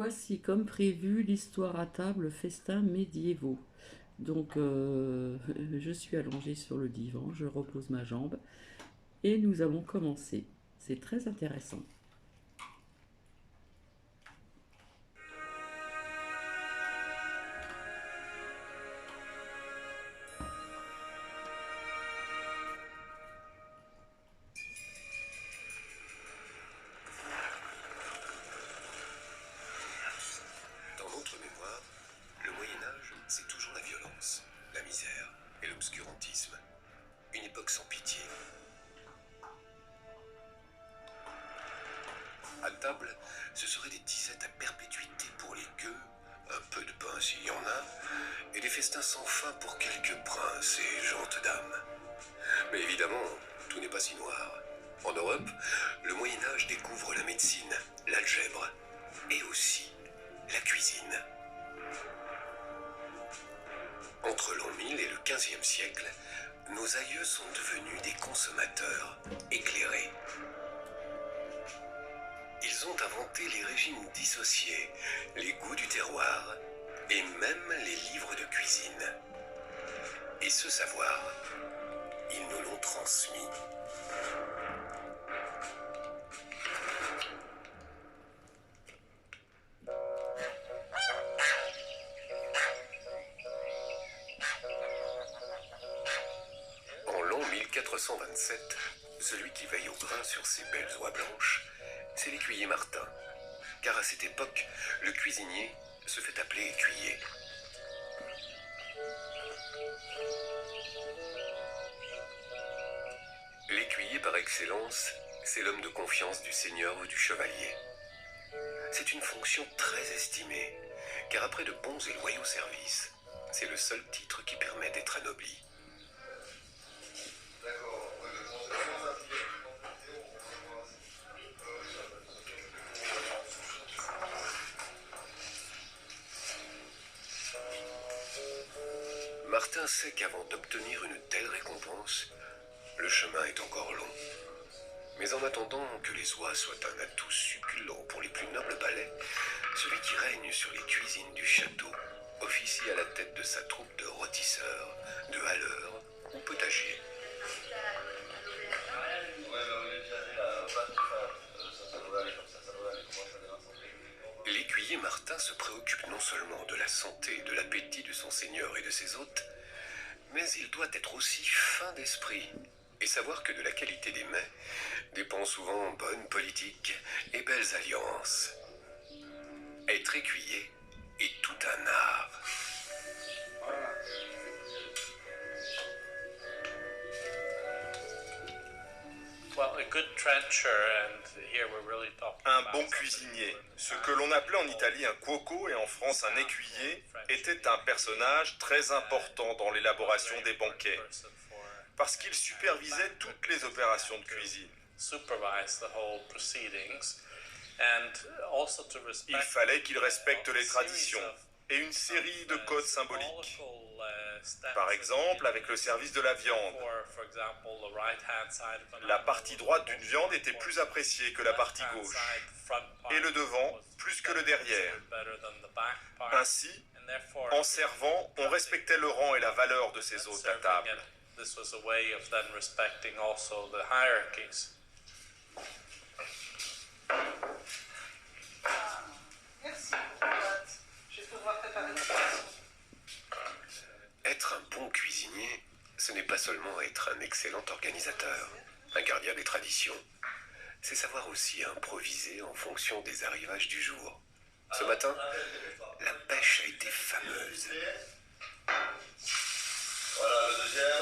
Voici comme prévu l'histoire à table festins médiévaux. Donc je suis allongée sur le divan, je repose ma jambe et nous allons commencer. C'est très intéressant. Dans notre mémoire, le Moyen-Âge, c'est toujours la violence, la misère et l'obscurantisme. Une époque sans pitié. À table, ce seraient des disettes à perpétuité pour les gueux, un peu de pain s'il y en a, et des festins sans fin pour quelques princes et gentes dames. Mais évidemment, tout n'est pas si noir. En Europe, le Moyen-Âge découvre la médecine, l'algèbre et aussi la cuisine. Entre l'an 1000 et le XVe siècle, nos aïeux sont devenus des consommateurs éclairés. Ils ont inventé les régimes dissociés, les goûts du terroir et même les livres de cuisine. Et ce savoir, ils nous l'ont transmis. En l'an 1427, celui qui veille au grain sur ses belles oies blanches, c'est l'écuyer Martin. Car à cette époque, le cuisinier se fait appeler écuyer. L'écuyer par excellence, c'est l'homme de confiance du seigneur ou du chevalier. C'est une fonction très estimée, car après de bons et loyaux services, c'est le seul titre qui permet d'être anobli. Martin sait qu'avant d'obtenir une telle récompense, le chemin est encore long. Mais en attendant que les oies soient un atout succulent pour les plus nobles palais, celui qui règne sur les cuisines du château officie à la tête de sa troupe de rôtisseurs, de haleurs ou potagers. L'écuyer Martin se préoccupe non seulement de la santé et de l'appétit de son seigneur et de ses hôtes, mais il doit être aussi fin d'esprit et savoir que de la qualité des mets dépend souvent bonne politique et belles alliances. Être écuyer est tout un art. Un bon cuisinier, ce que l'on appelait en Italie un cuoco et en France un écuyer, était un personnage très important dans l'élaboration des banquets, parce qu'il supervisait toutes les opérations de cuisine. Il fallait qu'il respecte les traditions et une série de codes symboliques. Par exemple, avec le service de la viande, la partie droite d'une viande était plus appréciée que la partie gauche, et le devant plus que le derrière. Ainsi, en servant, on respectait le rang et la valeur de ses hôtes à table. Merci. Je vais pouvoir préparer notre poisson. Être un bon cuisinier, ce n'est pas seulement être un excellent organisateur, un gardien des traditions. C'est savoir aussi improviser en fonction des arrivages du jour. Ce matin, la pêche a été fameuse. Voilà le deuxième.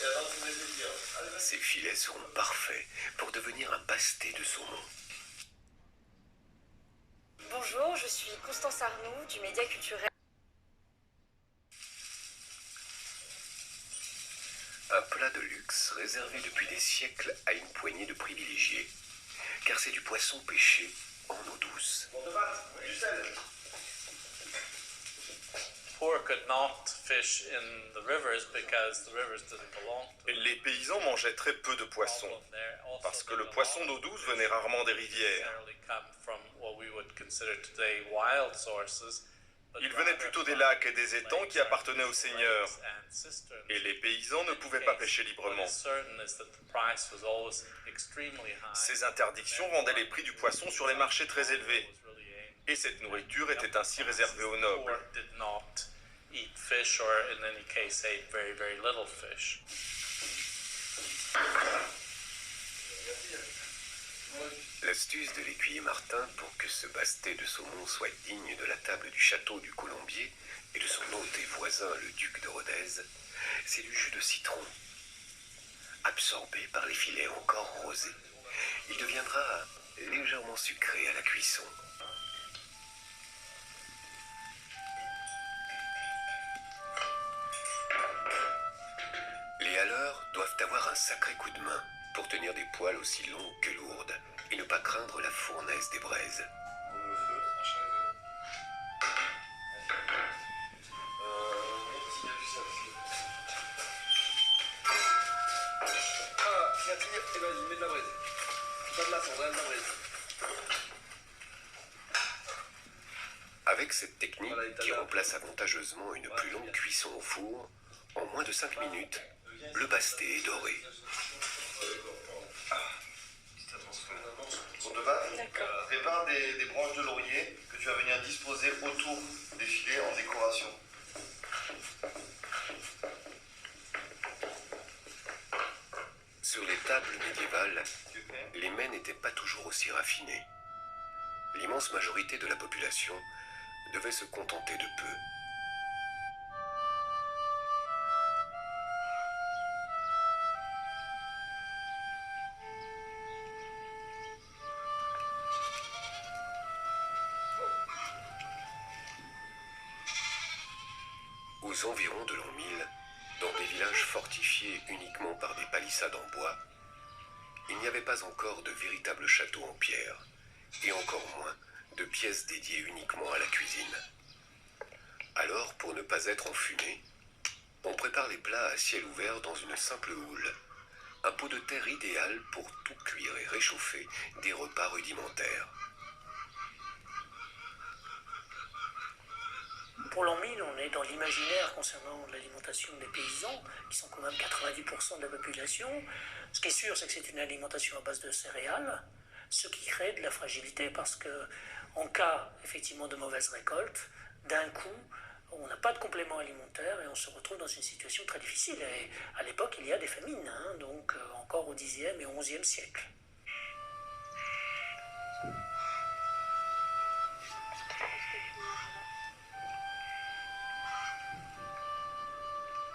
Et avant que vous mettez. Ces filets seront parfaits pour devenir un pasté de saumon. Bonjour, je suis Constance Arnoux du Média Culturel. Un plat de luxe réservé depuis des siècles à une poignée de privilégiés. Car c'est du poisson pêché en eau douce. Bon, de pâtes, du sel. Les paysans mangeaient très peu de poissons, parce que le poisson d'eau douce venait rarement des rivières. Ils venaient plutôt des lacs et des étangs qui appartenaient aux seigneurs, et les paysans ne pouvaient pas pêcher librement. Ces interdictions rendaient les prix du poisson sur les marchés très élevés, et cette nourriture était ainsi réservée aux nobles. L'astuce de l'écuyer Martin pour que ce bastet de saumon soit digne de la table du château du Colombier et de son hôte et voisin le duc de Rodez, c'est du jus de citron. Absorbé par les filets encore rosés, il deviendra légèrement sucré à la cuisson. Les haleurs doivent avoir un sacré coup de main pour tenir des poêles aussi longues que lourdes et ne pas craindre la fournaise des braises. Et vas-y, mets de la braise. Pas de la cendre, de la braise. Avec cette technique qui remplace avantageusement une plus longue cuisson au four, en moins de 5 minutes, le bastet est doré. Pour de base, prépare des branches de laurier que tu vas venir disposer autour des filets en décoration. Sur les tables médiévales, les mets n'étaient pas toujours aussi raffinés. L'immense majorité de la population devait se contenter de peu. Aux environs de l'an 1000, dans des villages fortifiés uniquement par des palissades en bois, il n'y avait pas encore de véritables châteaux en pierre, et encore moins de pièces dédiées uniquement à la cuisine. Alors, pour ne pas être enfumé, on prépare les plats à ciel ouvert dans une simple houle, un pot de terre idéal pour tout cuire et réchauffer des repas rudimentaires. Pour l'an 1000, on est dans l'imaginaire concernant l'alimentation des paysans, qui sont quand même 90% de la population. Ce qui est sûr, c'est que c'est une alimentation à base de céréales, ce qui crée de la fragilité, parce que en cas effectivement de mauvaise récolte, d'un coup, on n'a pas de complément alimentaire et on se retrouve dans une situation très difficile. Et à l'époque, il y a des famines, donc encore au Xe et XIe siècle.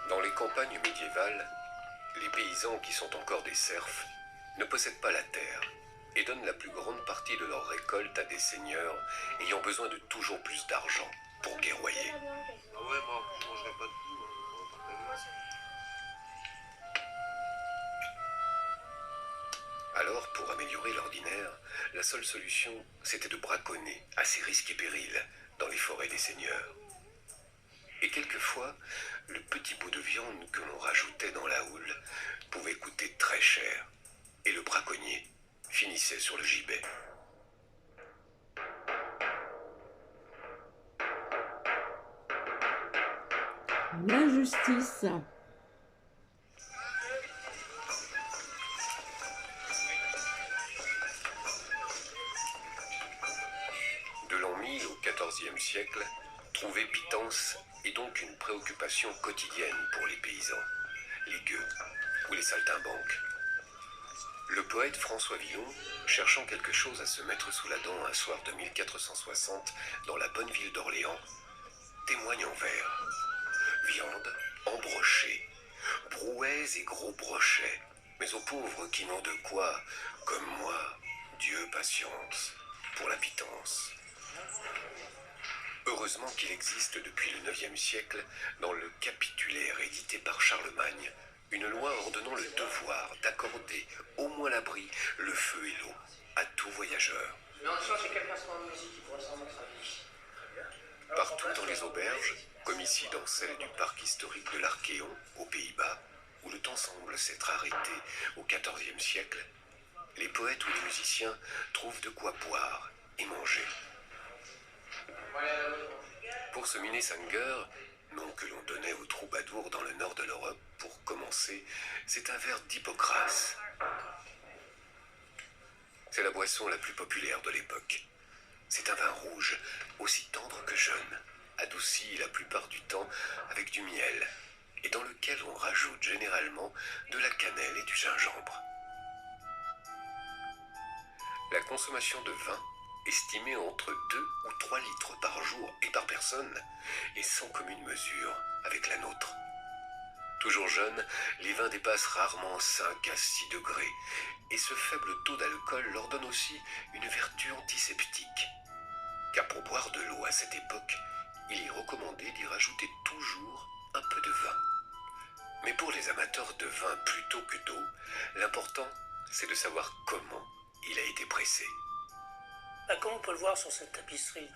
Dans les campagnes médiévales, les paysans qui sont encore des serfs ne possèdent pas la terre et donnent la plus grande partie de leur récolte à des seigneurs ayant besoin de toujours plus d'argent pour guerroyer. Ah ouais, moi, je mangerai pas de tout. Alors, pour améliorer l'ordinaire, la seule solution, c'était de braconner à ses risques et périls dans les forêts des seigneurs. Et quelquefois, le petit bout de viande que l'on rajoutait dans la houle pouvait coûter très cher, et le braconnier finissait sur le gibet. La justice. De l'an 1000 au XIVe siècle, trouver pitance est donc une préoccupation quotidienne pour les paysans, les gueux ou les saltimbanques. Le poète François Villon, cherchant quelque chose à se mettre sous la dent un soir de 1460 dans la bonne ville d'Orléans, témoigne en vers. Viande embrochée, brouets et gros brochets, mais aux pauvres qui n'ont de quoi, comme moi, Dieu patience pour la pitance. Heureusement qu'il existe depuis le IXe siècle, dans le capitulaire édité par Charlemagne, une loi ordonnant le devoir d'accorder au moins l'abri, le feu et l'eau à tout voyageur. Partout dans les auberges, comme ici dans celle du parc historique de l'Archéon, aux Pays-Bas, où le temps semble s'être arrêté au XIVe siècle, les poètes ou les musiciens trouvent de quoi boire et manger. ce Minnesänger, nom que l'on donnait aux troubadours dans le nord de l'Europe, pour commencer, c'est un verre d'Hippocrate. C'est la boisson la plus populaire de l'époque. C'est un vin rouge, aussi tendre que jeune, adouci la plupart du temps avec du miel, et dans lequel on rajoute généralement de la cannelle et du gingembre. La consommation de vin, estimée entre 2 ou 3 litres par jour et par personne, est sans commune mesure avec la nôtre. Toujours jeune, les vins dépassent rarement 5 à 6 degrés, et ce faible taux d'alcool leur donne aussi une vertu antiseptique. Car pour boire de l'eau à cette époque, il est recommandé d'y rajouter toujours un peu de vin. Mais pour les amateurs de vin plutôt que d'eau, l'important, c'est de savoir comment il a été pressé. Comme on peut le voir sur cette tapisserie,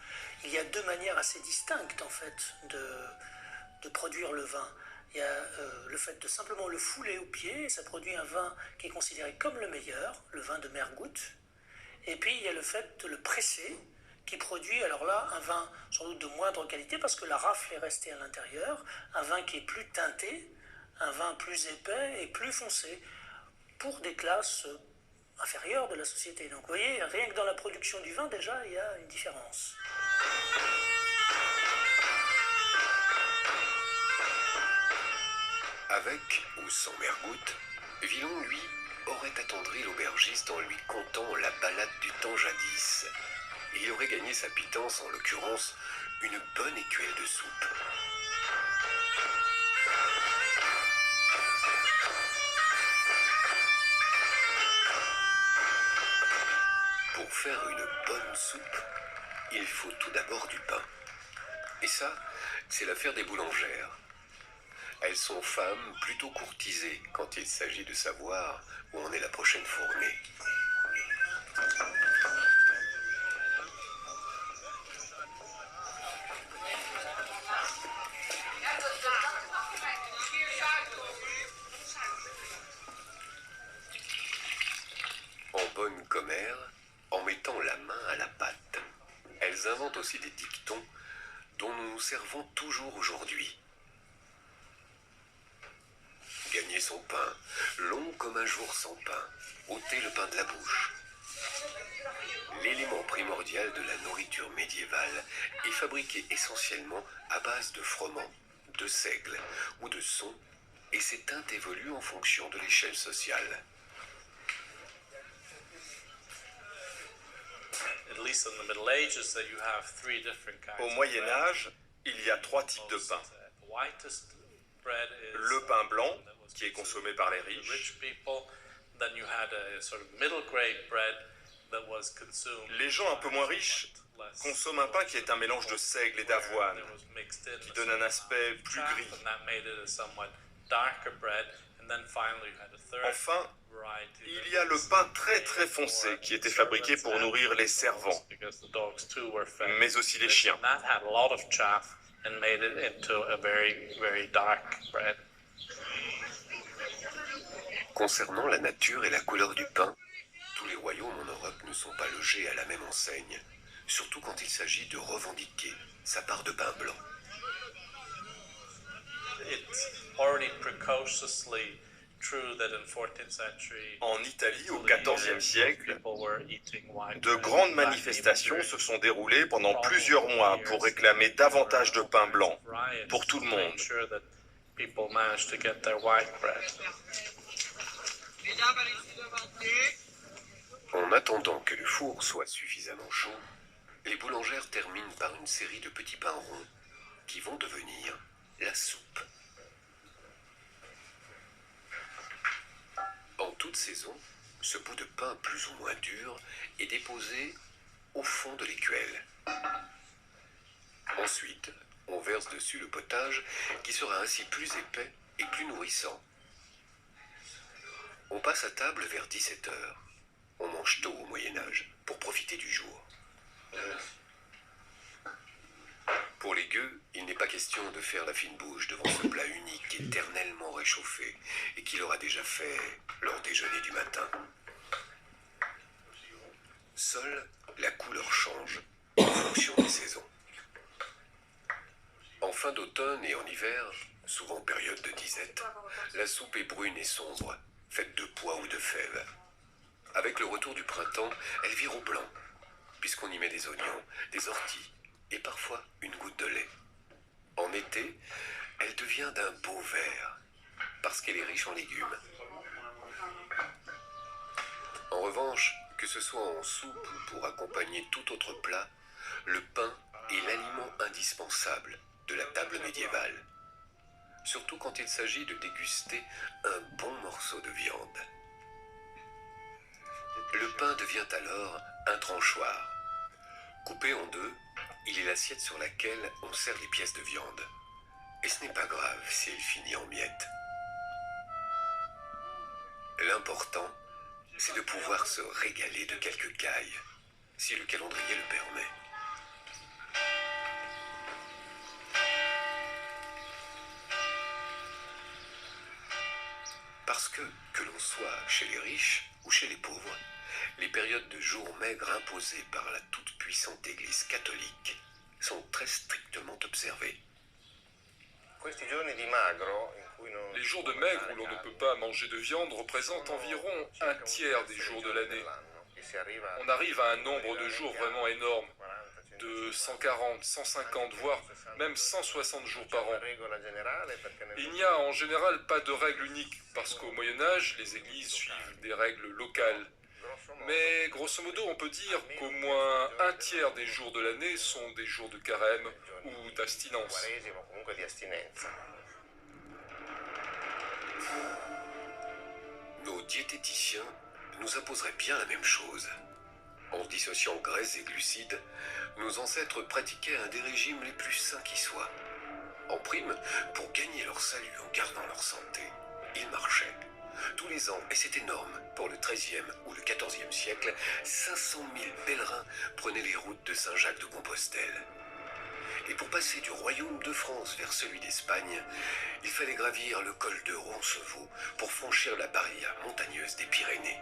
il y a deux manières assez distinctes en fait de produire le vin. Il y a le fait de simplement le fouler au pied, ça produit un vin qui est considéré comme le meilleur, le vin de Mergoutte. Et puis il y a le fait de le presser, qui produit alors là un vin sans doute de moindre qualité parce que la rafle est restée à l'intérieur, un vin qui est plus teinté, un vin plus épais et plus foncé, pour des classes inférieures de la société. Donc vous voyez, rien que dans la production du vin déjà, il y a une différence. Avec ou sans Mergoutte, Villon, lui, aurait attendri l'aubergiste en lui contant la balade du temps jadis. Et il aurait gagné sa pitance, en l'occurrence, une bonne écuelle de soupe. Pour faire une bonne soupe, il faut tout d'abord du pain. Et ça, c'est l'affaire des boulangères. Elles sont femmes plutôt courtisées quand il s'agit de savoir où en est la prochaine fournée. En bonne commère, en mettant la main à la pâte. Elles inventent aussi des dictons dont nous nous servons toujours aujourd'hui. Gagner son pain, long comme un jour sans pain, ôter le pain de la bouche. L'élément primordial de la nourriture médiévale est fabriqué essentiellement à base de froment, de seigle ou de son, et s'éteint et évolue en fonction de l'échelle sociale. Au Moyen Âge, il y a 3 types de pain. Le pain blanc, qui est consommé par les riches. Les gens un peu moins riches consomment un pain qui est un mélange de seigle et d'avoine, qui donne un aspect plus gris. Enfin, il y a le pain très très foncé qui était fabriqué pour nourrir les servants, mais aussi les chiens. Concernant la nature et la couleur du pain, tous les royaumes en Europe ne sont pas logés à la même enseigne, surtout quand il s'agit de revendiquer sa part de pain blanc. En Italie, au XIVe siècle, de grandes manifestations se sont déroulées pendant plusieurs mois pour réclamer davantage de pain blanc pour tout le monde. En attendant que le four soit suffisamment chaud, les boulangères terminent par une série de petits pains ronds qui vont devenir la soupe. En toute saison, ce bout de pain plus ou moins dur est déposé au fond de l'écuelle. Ensuite, on verse dessus le potage qui sera ainsi plus épais et plus nourrissant. On passe à table vers 17 heures. On mange tôt au Moyen-Âge pour profiter du jour. Pour les gueux, il n'est pas question de faire la fine bouche devant ce plat unique éternellement réchauffé et qu'il aura déjà fait leur déjeuner du matin. Seule la couleur change en fonction des saisons. automne et en hiver, souvent période de disette, la soupe est brune et sombre, faite de pois ou de fèves. Avec le retour du printemps, elle vire au blanc, puisqu'on y met des oignons, des orties et parfois une goutte de lait. En été, elle devient d'un beau vert, parce qu'elle est riche en légumes. En revanche, que ce soit en soupe ou pour accompagner tout autre plat, le pain est l'aliment indispensable de la table médiévale. Surtout quand il s'agit de déguster un bon morceau de viande. Le pain devient alors un tranchoir. Coupé en deux, il est l'assiette sur laquelle on sert les pièces de viande. Et ce n'est pas grave si elle finit en miettes. L'important, c'est de pouvoir se régaler de quelques cailles, si le calendrier le permet. Parce que l'on soit chez les riches ou chez les pauvres, les périodes de jours maigres imposées par la toute-puissante Église catholique sont très strictement observées. Les jours de maigre où l'on ne peut pas manger de viande représentent environ un tiers des jours de l'année. On arrive à un nombre de jours vraiment énorme, de 140, 150, voire même 160 jours par an. Il n'y a en général pas de règle unique, parce qu'au Moyen-Âge, les églises suivent des règles locales. Mais grosso modo, on peut dire qu'au moins un tiers des jours de l'année sont des jours de carême ou d'abstinence. Nos diététiciens nous imposeraient bien la même chose. En dissociant graisses et glucides, nos ancêtres pratiquaient un des régimes les plus sains qui soient. En prime, pour gagner leur salut en gardant leur santé, ils marchaient. Tous les ans, et c'est énorme, pour le XIIIe ou le XIVe siècle, 500 000 pèlerins prenaient les routes de Saint-Jacques de Compostelle. Et pour passer du royaume de France vers celui d'Espagne, il fallait gravir le col de Roncevaux pour franchir la barrière montagneuse des Pyrénées.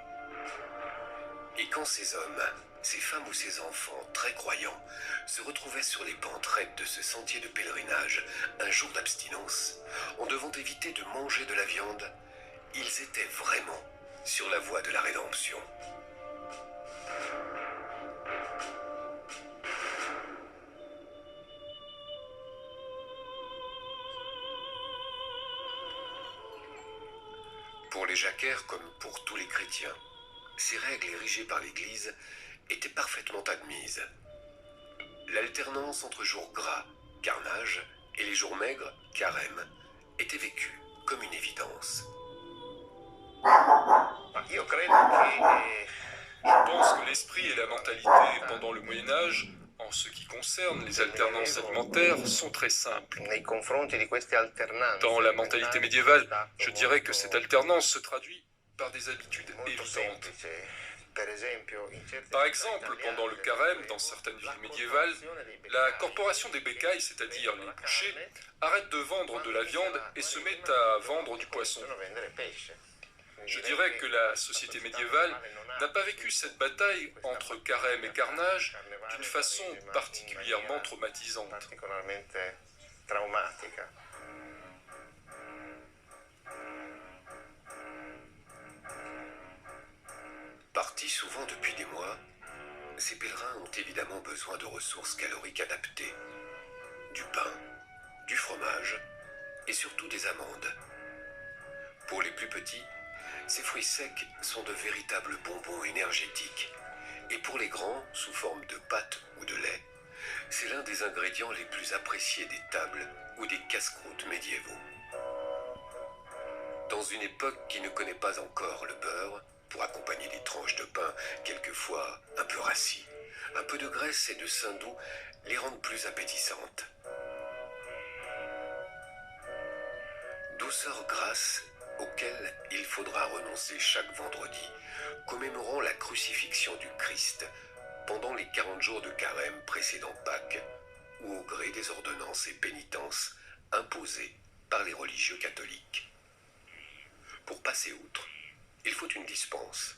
Et quand ces hommes, ces femmes ou ces enfants très croyants se retrouvaient sur les pentes raides de ce sentier de pèlerinage un jour d'abstinence, en devant éviter de manger de la viande, ils étaient vraiment sur la voie de la rédemption. Pour les jacquaires comme pour tous les chrétiens, ces règles érigées par l'Église étaient parfaitement admises. L'alternance entre jours gras, carnage, et les jours maigres, carême, était vécue comme une évidence. Je pense que l'esprit et la mentalité pendant le Moyen-Âge, en ce qui concerne les alternances alimentaires, sont très simples. Dans la mentalité médiévale, je dirais que cette alternance se traduit par des habitudes évidentes. Par exemple, pendant le carême, dans certaines villes médiévales, la corporation des bécailles, c'est-à-dire les bouchers, arrête de vendre de la viande et se met à vendre du poisson. Je dirais que la société médiévale n'a pas vécu cette bataille entre carême et carnage d'une façon particulièrement traumatisante. Partis souvent depuis des mois, ces pèlerins ont évidemment besoin de ressources caloriques adaptées. Du pain, du fromage et surtout des amandes. Pour les plus petits, ces fruits secs sont de véritables bonbons énergétiques. Et pour les grands, sous forme de pâte ou de lait, c'est l'un des ingrédients les plus appréciés des tables ou des casse-croûtes médiévaux. Dans une époque qui ne connaît pas encore le beurre, pour accompagner des tranches de pain quelquefois un peu rassis, un peu de graisse et de saindoux les rendent plus appétissantes. Douceur grasse auquel il faudra renoncer chaque vendredi, commémorant la crucifixion du Christ pendant les 40 jours de carême précédant Pâques, ou au gré des ordonnances et pénitences imposées par les religieux catholiques. Pour passer outre, il faut une dispense.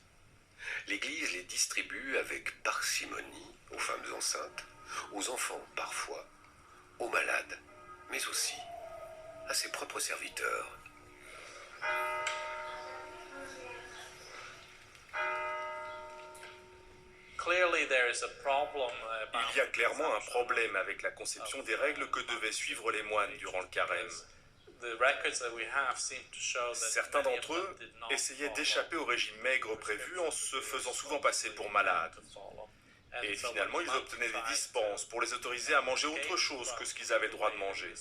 L'Église les distribue avec parcimonie aux femmes enceintes, aux enfants parfois, aux malades mais aussi à ses propres serviteurs. Il y a clairement un problème avec la conception des règles que devaient suivre les moines durant le carême. Certains d'entre eux essayaient d'échapper au régime maigre prévu en se faisant souvent passer pour malades. Et finalement, ils obtenaient des dispenses pour les autoriser à manger autre chose que ce qu'ils avaient le droit de manger.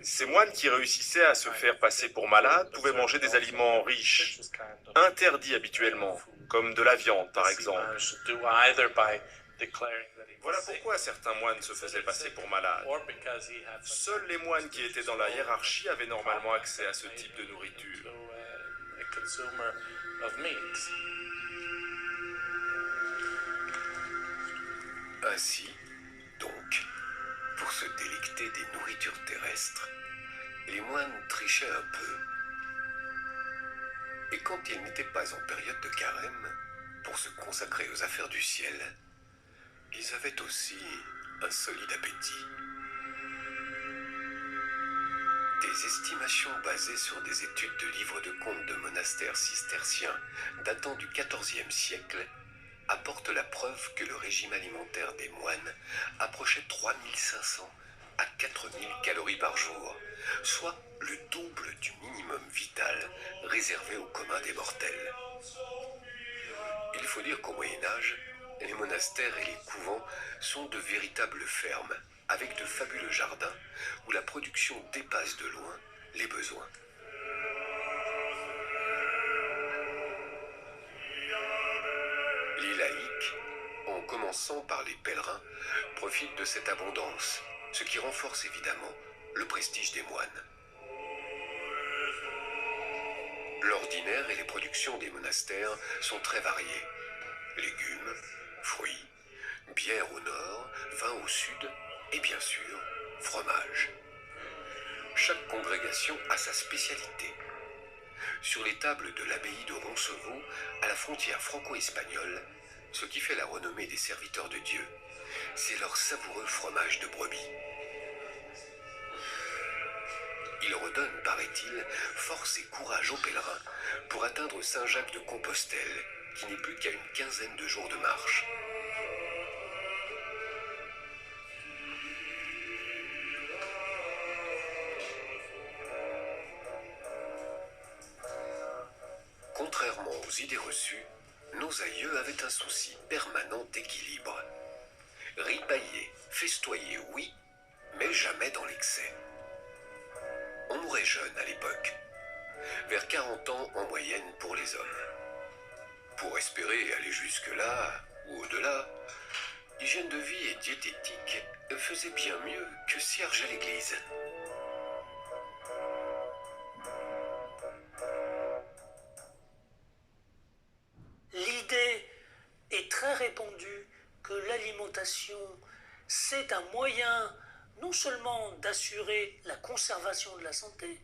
Ces moines qui réussissaient à se faire passer pour malades pouvaient manger des aliments riches, interdits habituellement, comme de la viande par exemple. Voilà pourquoi certains moines se faisaient passer pour malades. Seuls les moines qui étaient dans la hiérarchie avaient normalement accès à ce type de nourriture. Ainsi, donc, pour se délecter des nourritures terrestres, les moines trichaient un peu. Et quand ils n'étaient pas en période de carême, pour se consacrer aux affaires du ciel, ils avaient aussi un solide appétit. Des estimations basées sur des études de livres de comptes de monastères cisterciens datant du XIVe siècle apportent la preuve que le régime alimentaire des moines approchait 3500 à 4000 calories par jour, soit le double du minimum vital réservé au commun des mortels. Il faut dire qu'au Moyen-Âge, les monastères et les couvents sont de véritables fermes, avec de fabuleux jardins où la production dépasse de loin les besoins. Les laïcs, en commençant par les pèlerins, profitent de cette abondance, ce qui renforce évidemment le prestige des moines. L'ordinaire et les productions des monastères sont très variées. Légumes, fruits, bière au nord, vin au sud et bien sûr, fromage. Chaque congrégation a sa spécialité. Sur les tables de l'abbaye de Roncevaux, à la frontière franco-espagnole, ce qui fait la renommée des serviteurs de Dieu, c'est leur savoureux fromage de brebis. Il redonne, paraît-il, force et courage aux pèlerins pour atteindre Saint-Jacques de Compostelle, qui n'est plus qu'à une quinzaine de jours de marche. Contrairement aux idées reçues, nos aïeux avaient un souci permanent d'équilibre. Ripailler, festoyer, oui, mais jamais dans l'excès. On mourait jeune à l'époque, vers 40 ans en moyenne pour les hommes. Pour espérer aller jusque-là ou au-delà, hygiène de vie et diététique faisaient bien mieux que cierge à l'église. L'idée est très répandue que l'alimentation, c'est un moyen non seulement d'assurer la conservation de la santé,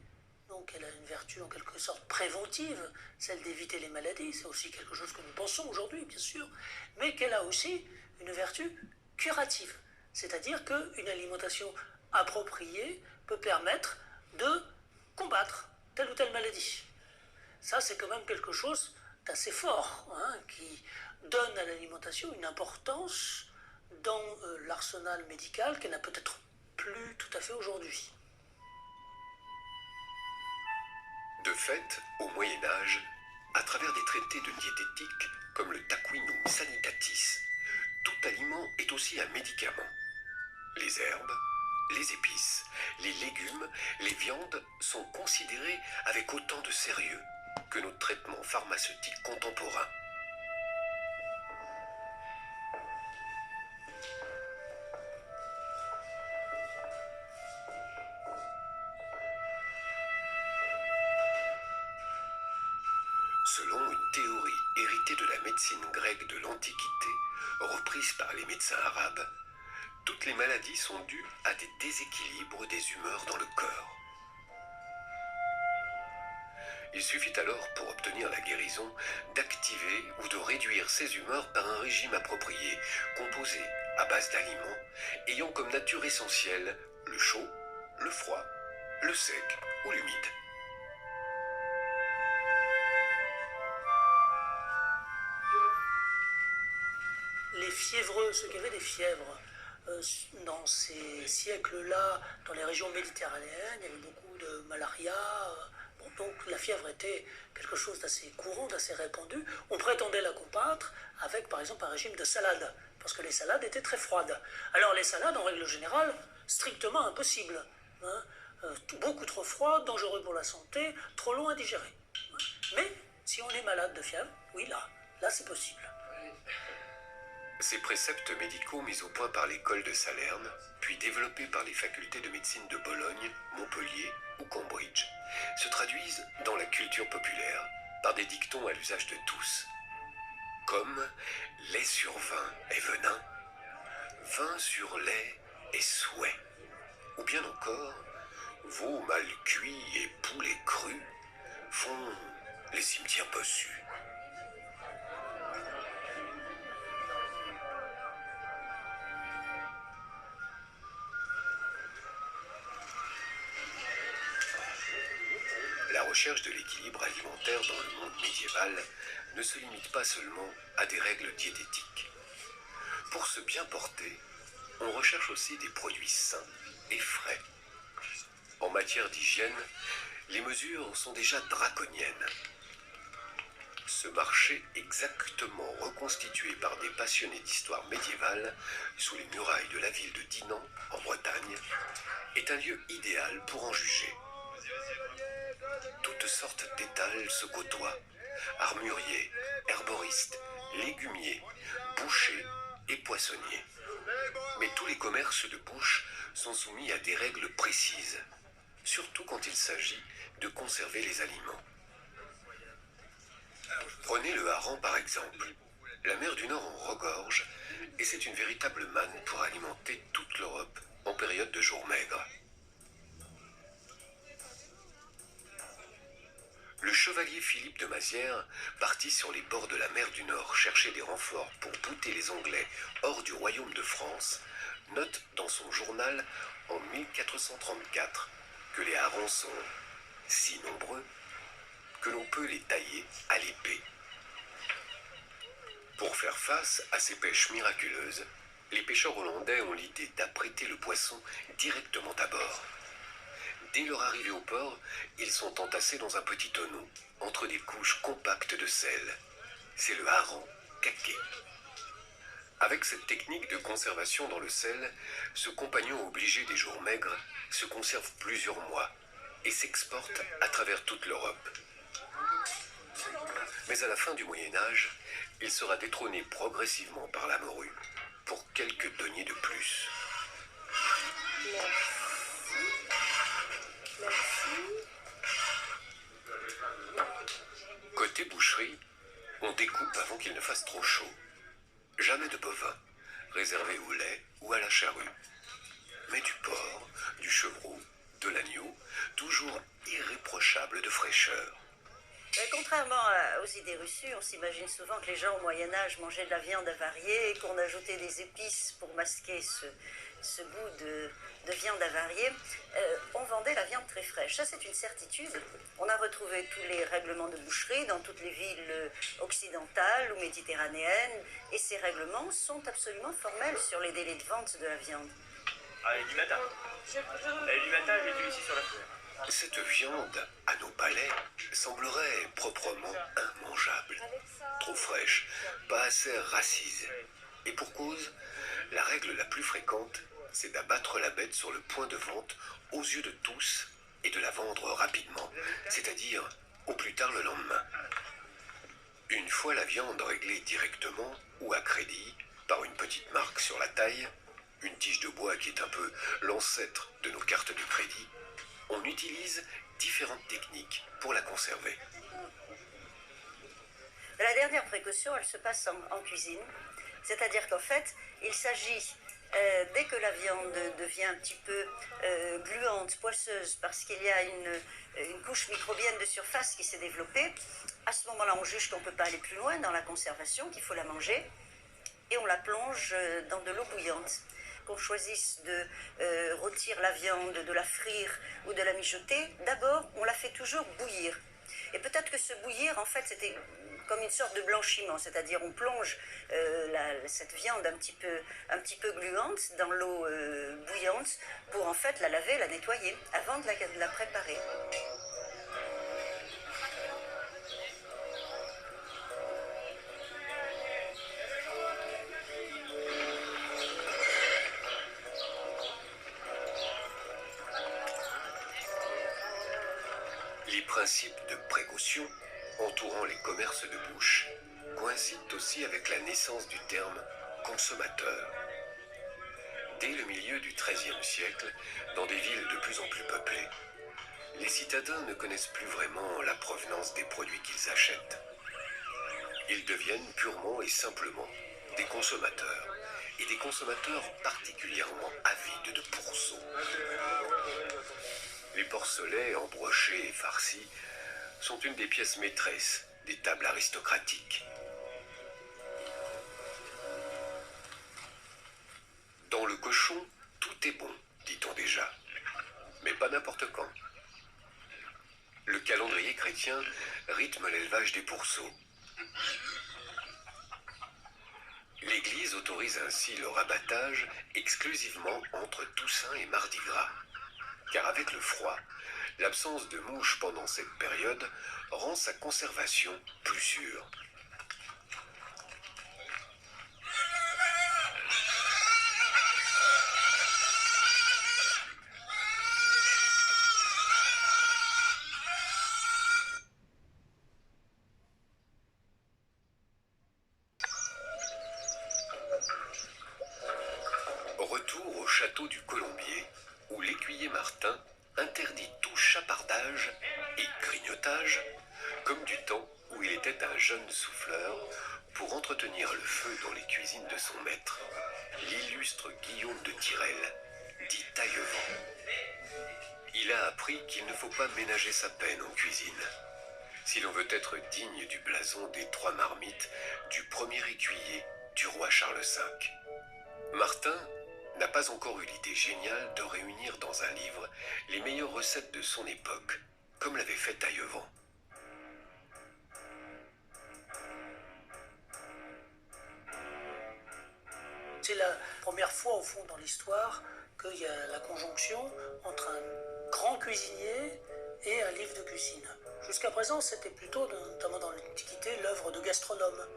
donc elle a une vertu en quelque sorte préventive, celle d'éviter les maladies, c'est aussi quelque chose que nous pensons aujourd'hui, bien sûr, mais qu'elle a aussi une vertu curative, c'est-à-dire qu'une alimentation appropriée peut permettre de combattre telle ou telle maladie. Ça, c'est quand même quelque chose d'assez fort, qui donne à l'alimentation une importance dans l'arsenal médical qu'elle n'a peut-être plus tout à fait aujourd'hui. De fait, au Moyen-Âge, à travers des traités de diététique comme le Taquinum Sanitatis, tout aliment est aussi un médicament. Les herbes, les épices, les légumes, les viandes sont considérés avec autant de sérieux que nos traitements pharmaceutiques contemporains. Selon une théorie héritée de la médecine grecque de l'Antiquité, reprise par les médecins arabes, toutes les maladies sont dues à des déséquilibres des humeurs dans le corps. Il suffit alors, pour obtenir la guérison, d'activer ou de réduire ces humeurs par un régime approprié, composé à base d'aliments ayant comme nature essentielle le chaud, le froid, le sec ou l'humide. Les fiévreux, ceux qui avaient des fièvres, dans ces siècles-là, dans les régions méditerranéennes, il y avait beaucoup de malaria. Bon, donc la fièvre était quelque chose d'assez courant, d'assez répandu. On prétendait la combattre avec, par exemple, un régime de salade, parce que les salades étaient très froides. Alors les salades, en règle générale, strictement impossibles. Hein, beaucoup trop froides, dangereux pour la santé, trop long à digérer. Mais si on est malade de fièvre, oui, là c'est possible. Ces préceptes médicaux mis au point par l'école de Salerne, puis développés par les facultés de médecine de Bologne, Montpellier ou Cambridge, se traduisent dans la culture populaire par des dictons à l'usage de tous, comme lait sur vin est venin, vin sur lait est souhait, ou bien encore veau mal cuit et poulet cru font les cimetières bossus. La recherche de l'équilibre alimentaire dans le monde médiéval ne se limite pas seulement à des règles diététiques. Pour se bien porter, on recherche aussi des produits sains et frais. En matière d'hygiène, les mesures sont déjà draconiennes. Ce marché exactement reconstitué par des passionnés d'histoire médiévale sous les murailles de la ville de Dinan, en Bretagne, est un lieu idéal pour en juger. Toutes sortes d'étals se côtoient, armuriers, herboristes, légumiers, bouchers et poissonniers. Mais tous les commerces de bouche sont soumis à des règles précises, surtout quand il s'agit de conserver les aliments. Prenez le hareng par exemple. La mer du Nord en regorge et c'est une véritable manne pour alimenter toute l'Europe en période de jours maigres. Le chevalier Philippe de Mazières, parti sur les bords de la mer du Nord chercher des renforts pour bouter les Anglais hors du royaume de France, note dans son journal en 1434 que les harengs sont si nombreux que l'on peut les tailler à l'épée. Pour faire face à ces pêches miraculeuses, les pêcheurs hollandais ont l'idée d'apprêter le poisson directement à bord. Dès leur arrivée au port, ils sont entassés dans un petit tonneau, entre des couches compactes de sel. C'est le hareng caqué. Avec cette technique de conservation dans le sel, ce compagnon obligé des jours maigres se conserve plusieurs mois et s'exporte à travers toute l'Europe. Mais à la fin du Moyen-Âge, il sera détrôné progressivement par la morue, pour quelques deniers de plus. Côté boucherie, on découpe avant qu'il ne fasse trop chaud. Jamais de bovin, réservé au lait ou à la charrue. Mais du porc, du chevreau, de l'agneau, toujours irréprochable de fraîcheur. Contrairement aux idées reçues, on s'imagine souvent que les gens au Moyen-Âge mangeaient de la viande avariée et qu'on ajoutait des épices pour masquer ce goût de viande avariée. On vendait la viande très fraîche. Ça, c'est une certitude. On a retrouvé tous les règlements de boucherie dans toutes les villes occidentales ou méditerranéennes. Et ces règlements sont absolument formels sur les délais de vente de la viande. Allez, du matin. Allez, du matin, j'ai dû ici sur la fleur. Cette viande, à nos palais, semblerait proprement immangeable. Trop fraîche, pas assez racise. Et pour cause, la règle la plus fréquente, c'est d'abattre la bête sur le point de vente aux yeux de tous et de la vendre rapidement, c'est-à-dire au plus tard le lendemain. Une fois la viande réglée directement ou à crédit, par une petite marque sur la taille, une tige de bois qui est un peu l'ancêtre de nos cartes de crédit, on utilise différentes techniques pour la conserver. La dernière précaution, elle se passe en cuisine. C'est-à-dire qu'en fait, il s'agit, dès que la viande devient un petit peu gluante, poisseuse, parce qu'il y a une couche microbienne de surface qui s'est développée, à ce moment-là, on juge qu'on ne peut pas aller plus loin dans la conservation, qu'il faut la manger. et on la plonge dans de l'eau bouillante. Qu'on choisisse de rôtir la viande, de la frire ou de la mijoter, d'abord on la fait toujours bouillir. Et peut-être que ce bouillir, en fait, c'était comme une sorte de blanchiment, c'est-à-dire on plonge cette viande un petit peu gluante dans l'eau bouillante pour en fait la laver, la nettoyer avant de la préparer. Les principes de précaution entourant les commerces de bouche coïncident aussi avec la naissance du terme consommateur. Dès le milieu du XIIIe siècle, dans des villes de plus en plus peuplées, les citadins ne connaissent plus vraiment la provenance des produits qu'ils achètent. Ils deviennent purement et simplement des consommateurs, et des consommateurs particulièrement avides de pourceaux. Les porcelets embrochés et farcis sont une des pièces maîtresses des tables aristocratiques. Dans le cochon, tout est bon, dit-on déjà, mais pas n'importe quand. Le calendrier chrétien rythme l'élevage des pourceaux. L'Église autorise ainsi leur abattage exclusivement entre Toussaint et Mardi Gras. Car avec le froid, l'absence de mouches pendant cette période rend sa conservation plus sûre. Retour au château du Colombier, où l'écuyer Martin interdit tout chapardage et grignotage, comme du temps où il était un jeune souffleur, pour entretenir le feu dans les cuisines de son maître, l'illustre Guillaume de Tirel, dit Taillevent. Il a appris qu'il ne faut pas ménager sa peine en cuisine, si l'on veut être digne du blason des 3 marmites du premier écuyer du roi Charles V. Martin n'a pas encore eu l'idée géniale de réunir dans un livre les meilleures recettes de son époque, comme l'avait fait Taillevent. C'est la première fois, au fond, dans l'histoire, qu'il y a la conjonction entre un grand cuisinier et un livre de cuisine. Jusqu'à présent, c'était plutôt, notamment dans l'Antiquité, l'œuvre de gastronome,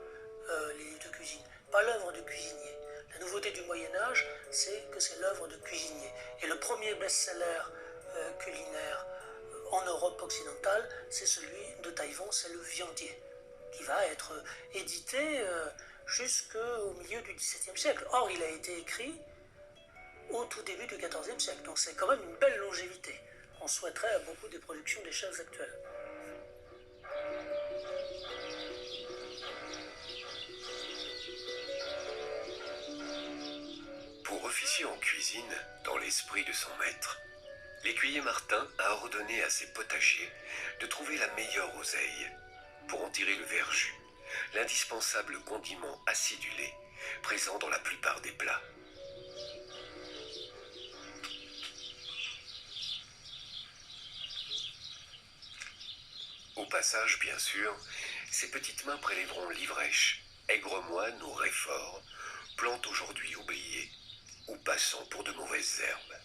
les livres de cuisine, pas l'œuvre de cuisinier. La nouveauté du Moyen-Âge, c'est que c'est l'œuvre de cuisinier. Et le premier best-seller culinaire en Europe occidentale, c'est celui de Taillevent, c'est Le Viandier, qui va être édité jusqu'au milieu du XVIIe siècle. Or, il a été écrit au tout début du XIVe siècle, donc c'est quand même une belle longévité. On souhaiterait à beaucoup des productions des chefs actuels. Pour officier en cuisine, dans l'esprit de son maître, l'écuyer Martin a ordonné à ses potagers de trouver la meilleure oseille pour en tirer le verjus, l'indispensable condiment acidulé présent dans la plupart des plats. Au passage, bien sûr, ses petites mains prélèveront l'ivrèche, aigre-moine ou réfort, plante aujourd'hui oubliée, ou passant pour de mauvaises herbes.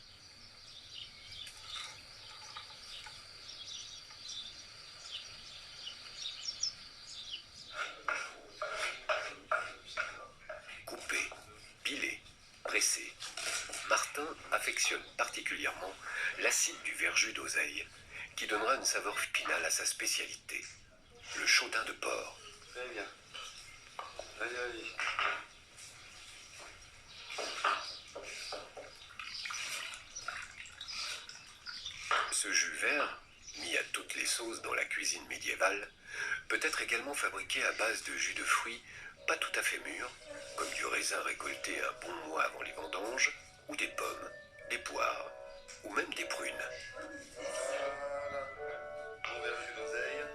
Coupé, pilé, pressé, Martin affectionne particulièrement l'acide du verjus d'oseille, qui donnera une saveur finale à sa spécialité, le chaudin de porc. Très bien. Allez, allez. Ce jus vert, mis à toutes les sauces dans la cuisine médiévale, peut être également fabriqué à base de jus de fruits pas tout à fait mûrs, comme du raisin récolté un bon mois avant les vendanges, ou des pommes, des poires, ou même des prunes. Bon verjus d'oseille.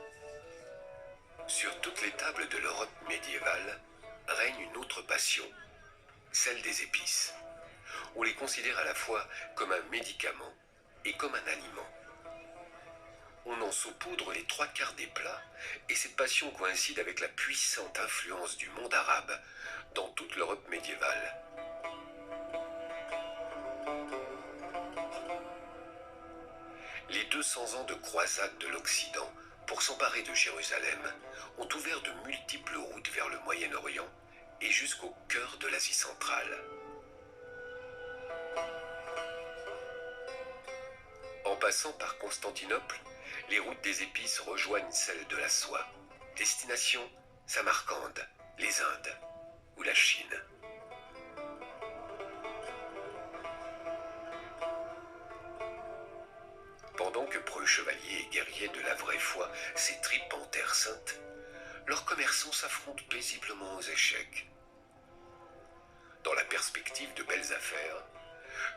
Sur toutes les tables de l'Europe médiévale règne une autre passion, celle des épices. On les considère à la fois comme un médicament et comme un aliment. On en saupoudre les 3/4 des plats, et cette passion coïncide avec la puissante influence du monde arabe dans toute l'Europe médiévale. Les 200 ans de croisade de l'Occident pour s'emparer de Jérusalem ont ouvert de multiples routes vers le Moyen-Orient et jusqu'au cœur de l'Asie centrale. En passant par Constantinople, les routes des épices rejoignent celles de la soie. Destination Samarcande, les Indes ou la Chine. Pendant que preux chevaliers et guerriers de la vraie foi s'étripent en terre sainte, leurs commerçants s'affrontent paisiblement aux échecs. Dans la perspective de belles affaires,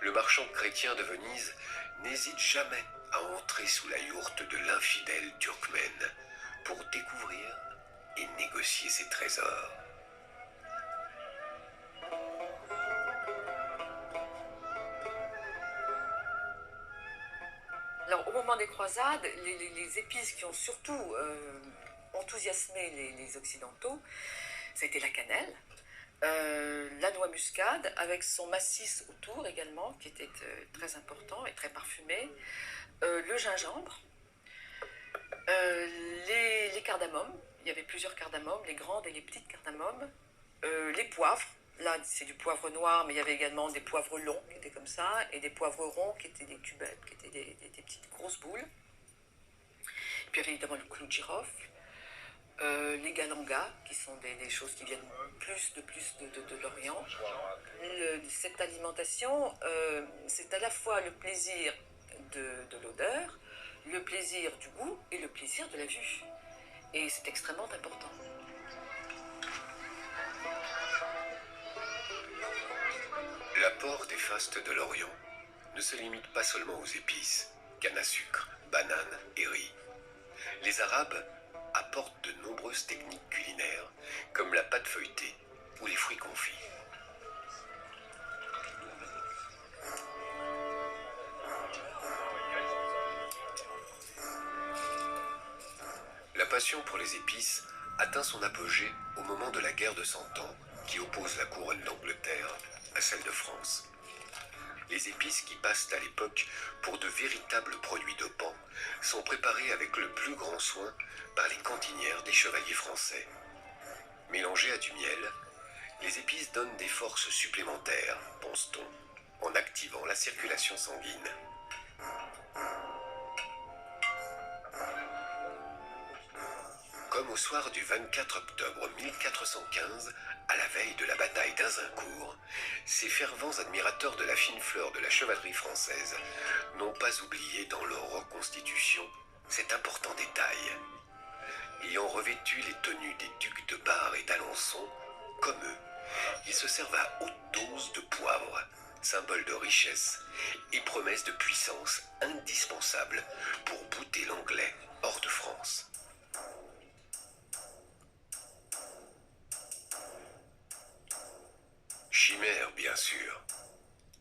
le marchand chrétien de Venise n'hésite jamais à entrer sous la yourte de l'infidèle turkmène pour découvrir et négocier ses trésors. Alors, au moment des croisades, les épices qui ont surtout enthousiasmé les Occidentaux, ça a été la cannelle, la noix muscade, avec son massif autour également, qui était très important et très parfumé, le gingembre, les cardamommes, il y avait plusieurs cardamommes, les grandes et les petites cardamommes, les poivres. Là, c'est du poivre noir, mais il y avait également des poivres longs qui étaient comme ça, et des poivres ronds qui étaient des cubettes, qui étaient des petites grosses boules. Puis il y avait évidemment le clou de girofle, les galangas, qui sont des choses qui viennent plus de l'Orient. Cette alimentation, c'est à la fois le plaisir de l'odeur, le plaisir du goût et le plaisir de la vue. Et c'est extrêmement important. L'apport des fastes de l'Orient ne se limite pas seulement aux épices, canne à sucre, bananes et riz. Les Arabes apportent de nombreuses techniques culinaires, comme la pâte feuilletée ou les fruits confits. La passion pour les épices atteint son apogée au moment de la guerre de Cent Ans, qui oppose la couronne d'Angleterre à celle de France. Les épices qui passent à l'époque pour de véritables produits dopants sont préparées avec le plus grand soin par les cantinières des chevaliers français. Mélangées à du miel, les épices donnent des forces supplémentaires, pense-t-on, en activant la circulation sanguine. Comme au soir du 24 octobre 1415, à la veille de la bataille d'Azincourt, ces fervents admirateurs de la fine fleur de la chevalerie française n'ont pas oublié dans leur reconstitution cet important détail. Ayant revêtu les tenues des ducs de Bar et d'Alençon, comme eux, ils se servent à haute dose de poivre, symbole de richesse et promesse de puissance indispensable pour bouter l'anglais hors de France. Chimère, bien sûr.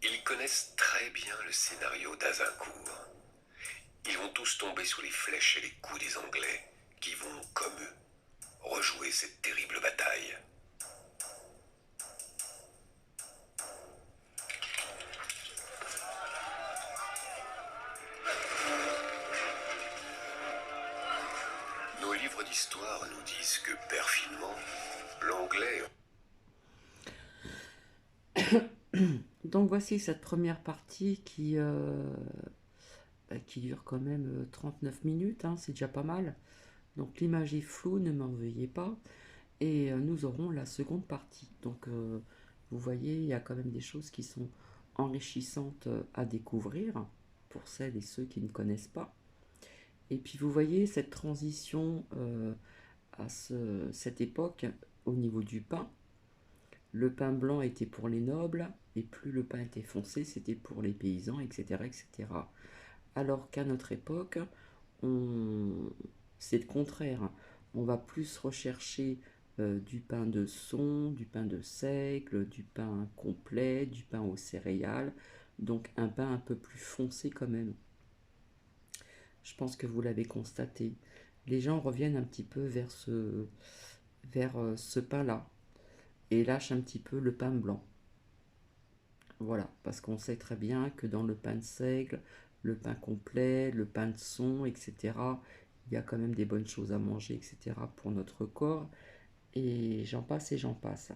Ils connaissent très bien le scénario d'Azincourt. Ils vont tous tomber sous les flèches et les coups des Anglais, qui vont, comme eux, rejouer cette terrible bataille. Nos livres d'histoire nous disent que, perfidement, l'Anglais... Donc voici cette première partie qui dure quand même 39 minutes, hein, c'est déjà pas mal. Donc l'image est floue, ne m'en veuillez pas. Et nous aurons la seconde partie. Donc vous voyez, il y a quand même des choses qui sont enrichissantes à découvrir pour celles et ceux qui ne connaissent pas. Et puis vous voyez cette transition à cette époque au niveau du pain. Le pain blanc était pour les nobles, et plus le pain était foncé, c'était pour les paysans, etc. etc. Alors qu'à notre époque, c'est le contraire. On va plus rechercher du pain de son, du pain de seigle, du pain complet, du pain aux céréales, donc un pain un peu plus foncé quand même. Je pense que vous l'avez constaté. Les gens reviennent un petit peu vers ce pain-là et lâchent un petit peu le pain blanc. Voilà, parce qu'on sait très bien que dans le pain de seigle, le pain complet, le pain de son, etc., il y a quand même des bonnes choses à manger, etc., pour notre corps, et j'en passe et j'en passe.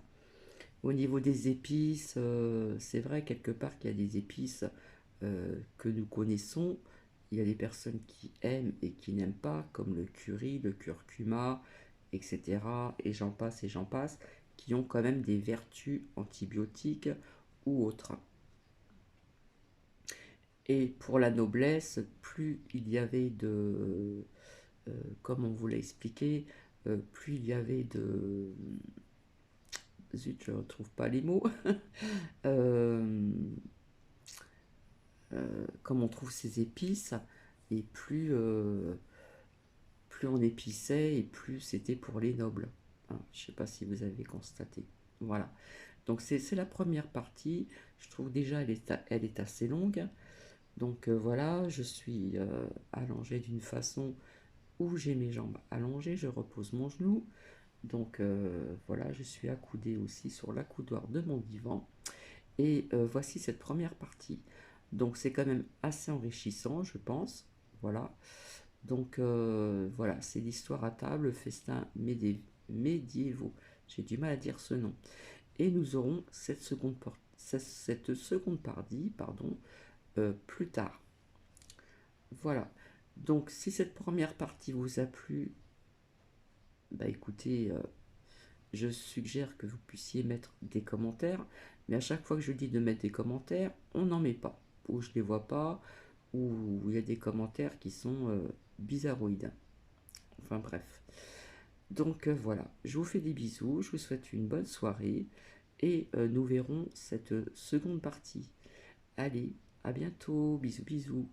Au niveau des épices, c'est vrai quelque part qu'il y a des épices que nous connaissons. Il y a des personnes qui aiment et qui n'aiment pas, comme le curry, le curcuma, etc. Et j'en passe, qui ont quand même des vertus antibiotiques ou autres. Et pour la noblesse, plus il y avait de, comme on vous l'a expliqué, plus il y avait de... Zut, je ne retrouve pas les mots. Comme on trouve ces épices, et plus on épissait, et plus c'était pour les nobles. Hein, je ne sais pas si vous avez constaté. Voilà. Donc c'est la première partie. Je trouve déjà elle est assez longue. Donc voilà, je suis allongée d'une façon où j'ai mes jambes allongées, je repose mon genou. Donc voilà, je suis accoudée aussi sur l'accoudoir de mon divan. Et voici cette première partie. Donc c'est quand même assez enrichissant, je pense. Voilà. Donc voilà, c'est l'histoire à table, festin médiévaux. J'ai du mal à dire ce nom. Et nous aurons cette seconde partie, pardon, plus tard. Voilà. Donc si cette première partie vous a plu, bah écoutez, je suggère que vous puissiez mettre des commentaires, mais à chaque fois que je dis de mettre des commentaires, on n'en met pas, ou je les vois pas, ou il y a des commentaires qui sont bizarroïdes. Enfin bref. Donc voilà, je vous fais des bisous, je vous souhaite une bonne soirée, et nous verrons cette seconde partie. Allez, à bientôt, bisous bisous.